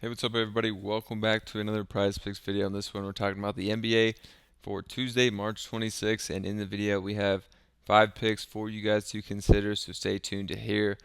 Hey, what's up, everybody? Welcome back to another Prizepicks video. On this one, we're talking about the NBA for Tuesday, March 26th. And in the video, we have 5 picks for you guys to consider. So stay tuned to hear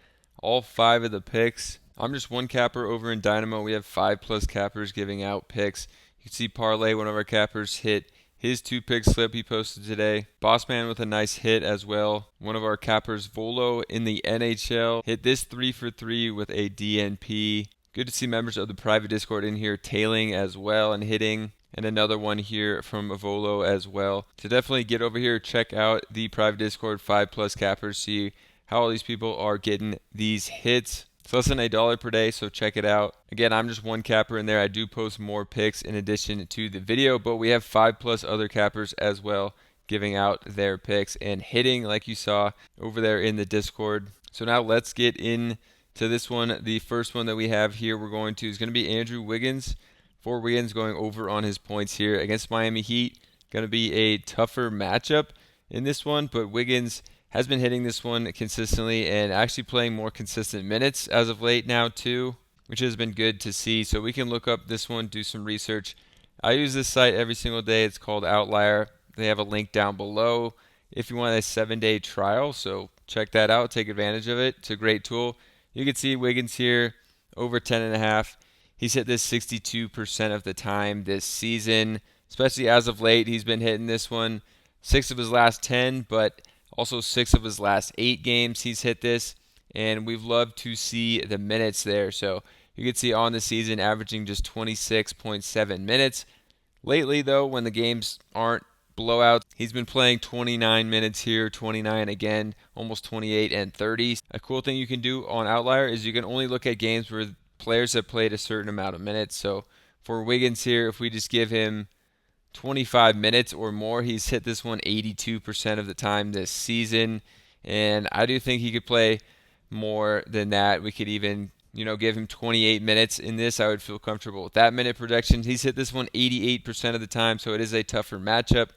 all 5 of the picks. I'm just one capper over in Dynamo. We have 5+ cappers giving out picks. You can see Parlay, one of our cappers, hit his 2-pick slip he posted today. Bossman with a nice hit as well. One of our cappers, Volo, in the NHL, hit this 3 for 3 with a DNP. Good to see members of the private Discord in here tailing as well and hitting. And another one here from Avolo as well. So definitely get over here, check out the private Discord, 5+ cappers, see how all these people are getting these hits. It's less than $1 per day, so check it out. Again, I'm just one capper in there. I do post more picks in addition to the video, but we have 5+ other cappers as well giving out their picks and hitting like you saw over there in the Discord. So now let's get in to this one. The first one that we have here is going to be Andrew Wiggins. For Wiggins going over on his points here against Miami Heat. Going to be a tougher matchup in this one, but Wiggins has been hitting this one consistently and actually playing more consistent minutes as of late now too, which has been good to see. So we can look up this one, do some research. I use this site every single day. It's called Outlier. They have a link down below if you want a 7-day trial. So check that out. Take advantage of it. It's a great tool. You can see Wiggins here over 10.5. He's hit this 62% of the time this season, especially as of late. He's been hitting this one 6 of his last 10, but also 6 of his last 8 games he's hit this, and we've loved to see the minutes there. So you can see on the season averaging just 26.7 minutes. Lately, though, when the games aren't blowout, he's been playing 29 minutes here, 29 again, almost 28 and 30. A cool thing you can do on Outlier is you can only look at games where players have played a certain amount of minutes. So for Wiggins here, if we just give him 25 minutes or more, he's hit this one 82% of the time this season. And I do think he could play more than that. We could even give him 28 minutes in this. I would feel comfortable with that minute projection. He's hit this one 88% of the time, so it is a tougher matchup,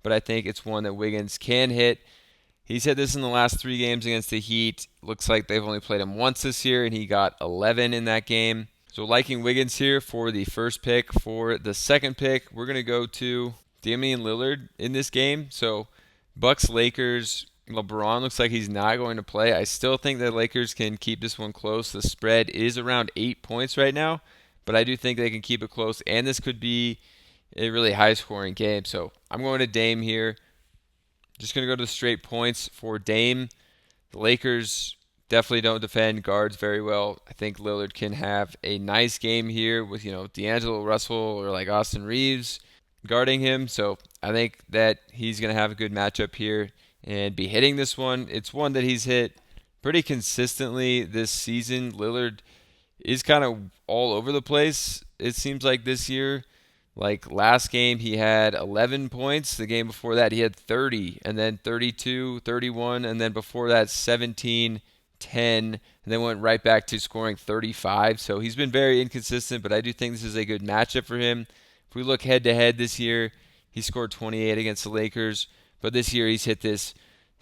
but I think it's one that Wiggins can hit. He's hit this in the last 3 games against the Heat. Looks like they've only played him once this year, and he got 11 in that game. So liking Wiggins here for the first pick. For the second pick, we're going to go to Damian Lillard in this game. So Bucks, Lakers, LeBron looks like he's not going to play. I still think the Lakers can keep this one close. The spread is around 8 points right now, but I do think they can keep it close, and this could be a really high-scoring game. So I'm going to Dame here. Just going to go to the straight points for Dame. The Lakers definitely don't defend guards very well. I think Lillard can have a nice game here with, D'Angelo Russell or like Austin Reeves guarding him. So I think that he's going to have a good matchup here and be hitting this one. It's one that he's hit pretty consistently this season. Lillard is kind of all over the place, it seems like this year. Like last game, he had 11 points. The game before that, he had 30, and then 32, 31, and then before that, 17, 10, and then went right back to scoring 35. So he's been very inconsistent, but I do think this is a good matchup for him. If we look head-to-head this year, he scored 28 against the Lakers, but this year he's hit this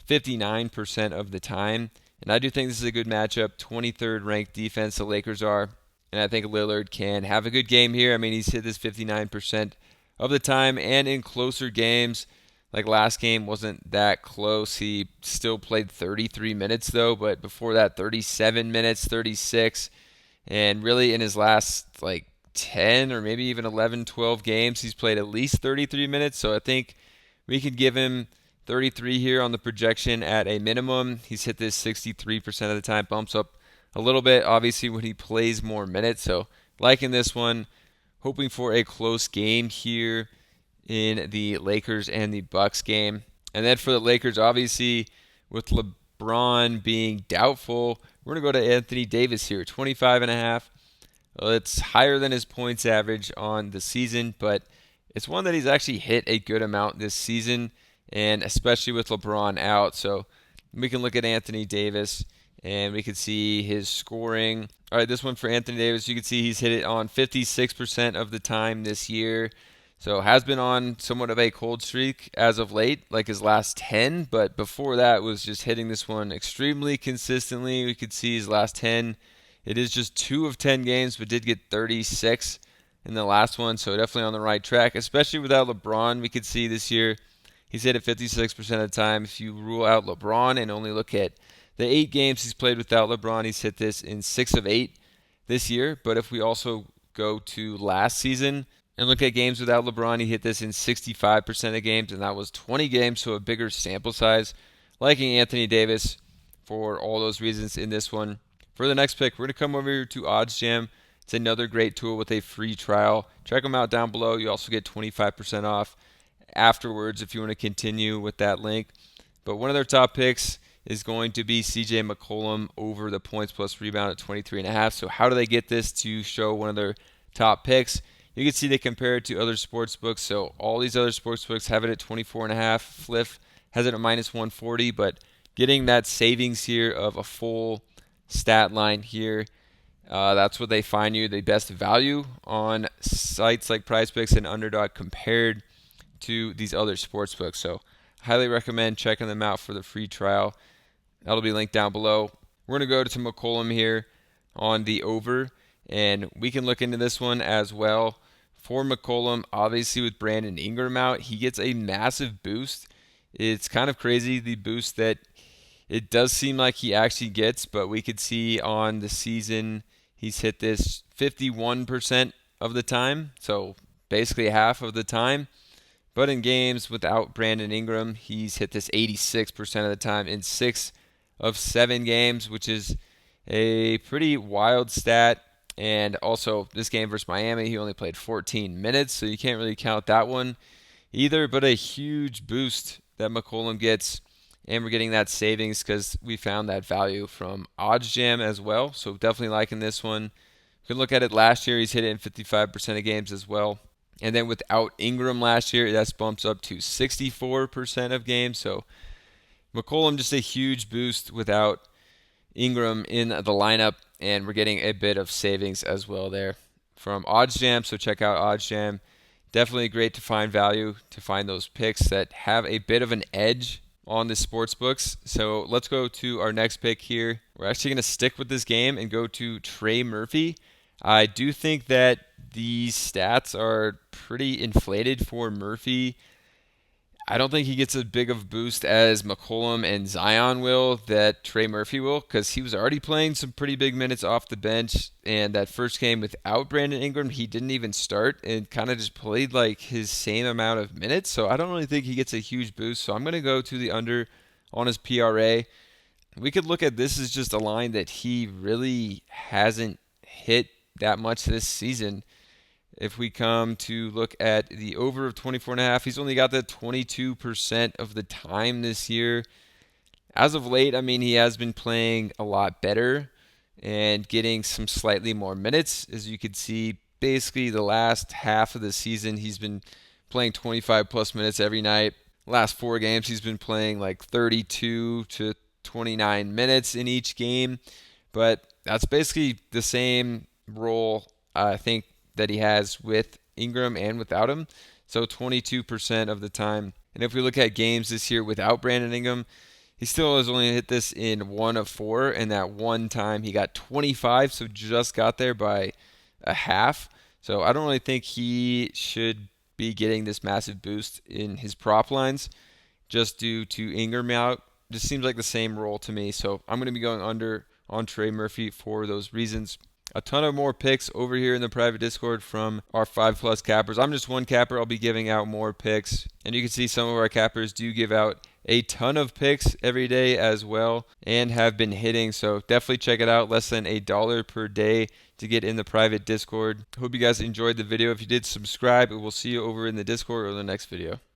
59% of the time. And I do think this is a good matchup. 23rd ranked defense the Lakers are. And I think Lillard can have a good game here. I mean, he's hit this 59% of the time. And in closer games, like last game wasn't that close. He still played 33 minutes, though. But before that, 37 minutes, 36. And really in his last, 10 or maybe even 11, 12 games, he's played at least 33 minutes. So I think we could give him 33 here on the projection at a minimum. He's hit this 63% of the time, bumps up a little bit, obviously, when he plays more minutes. So liking this one, hoping for a close game here in the Lakers and the Bucks game. And then for the Lakers, obviously, with LeBron being doubtful, we're going to go to Anthony Davis here, 25.5. It's higher than his points average on the season, but it's one that he's actually hit a good amount this season, and especially with LeBron out. So we can look at Anthony Davis, and we can see his scoring. All right, this one for Anthony Davis, you can see he's hit it on 56% of the time this year. So has been on somewhat of a cold streak as of late, like his last 10. But before that was just hitting this one extremely consistently. We could see his last 10 It is just 2 of 10 games, but did get 36 in the last one, so definitely on the right track, especially without LeBron. We could see this year he's hit it 56% of the time. If you rule out LeBron and only look at the 8 games he's played without LeBron, he's hit this in 6 of 8 this year. But if we also go to last season and look at games without LeBron, he hit this in 65% of games, and that was 20 games, so a bigger sample size. Liking Anthony Davis for all those reasons in this one. For the next pick, we're going to come over here to OddsJam. It's another great tool with a free trial. Check them out down below. You also get 25% off afterwards if you want to continue with that link. But one of their top picks is going to be CJ McCollum over the points plus rebound at 23.5. So how do they get this to show one of their top picks? You can see they compare it to other sports books. So all these other sports books have it at 24.5. Fliff has it at minus 140, but getting that savings here of a full stat line here, that's what they find you the best value on sites like Prizepicks and Underdog compared to these other sports books. So highly recommend checking them out for the free trial. That'll be linked down below. We're going to go to McCollum here on the over, and we can look into this one as well. For McCollum, obviously with Brandon Ingram out, he gets a massive boost. It's kind of crazy the boost that it does seem like he actually gets, but we could see on the season he's hit this 51% of the time, so basically half of the time. But in games without Brandon Ingram, he's hit this 86% of the time in 6 of 7 games, which is a pretty wild stat. And also, this game versus Miami, he only played 14 minutes, so you can't really count that one either. But a huge boost that McCollum gets, and we're getting that savings because we found that value from OddsJam as well. So definitely liking this one. You can look at it last year, he's hit it in 55% of games as well. And then without Ingram last year, that bumps up to 64% of games. So McCollum just a huge boost without Ingram in the lineup, and we're getting a bit of savings as well there from OddsJam. So check out OddsJam. Definitely great to find value, to find those picks that have a bit of an edge on the sports books. So let's go to our next pick here. We're actually going to stick with this game and go to Trey Murphy. I do think that these stats are pretty inflated for Murphy. I don't think he gets as big of a boost as McCollum and Zion will that Trey Murphy will, because he was already playing some pretty big minutes off the bench. And that first game without Brandon Ingram, he didn't even start and kind of just played like his same amount of minutes. So I don't really think he gets a huge boost. So I'm going to go to the under on his PRA. We could look at this as just a line that he really hasn't hit that much this season. If we come to look at the over of 24.5, he's only got that 22% of the time this year. As of late, I mean, he has been playing a lot better and getting some slightly more minutes. As you can see, basically the last half of the season, he's been playing 25 plus minutes every night. Last 4 games, he's been playing like 32 to 29 minutes in each game. But that's basically the same role, I think, that he has with Ingram and without him. So 22% of the time. And if we look at games this year without Brandon Ingram, he still has only hit this in 1 of 4. And that one time he got 25, so just got there by a half. So I don't really think he should be getting this massive boost in his prop lines just due to Ingram out. Just seems like the same role to me. So I'm going to be going under on Trey Murphy for those reasons. A ton of more picks over here in the private Discord from our 5+ cappers. I'm just one capper. I'll be giving out more picks. And you can see some of our cappers do give out a ton of picks every day as well and have been hitting. So definitely check it out. Less than $1 per day to get in the private Discord. Hope you guys enjoyed the video. If you did, subscribe, and we'll see you over in the Discord or the next video.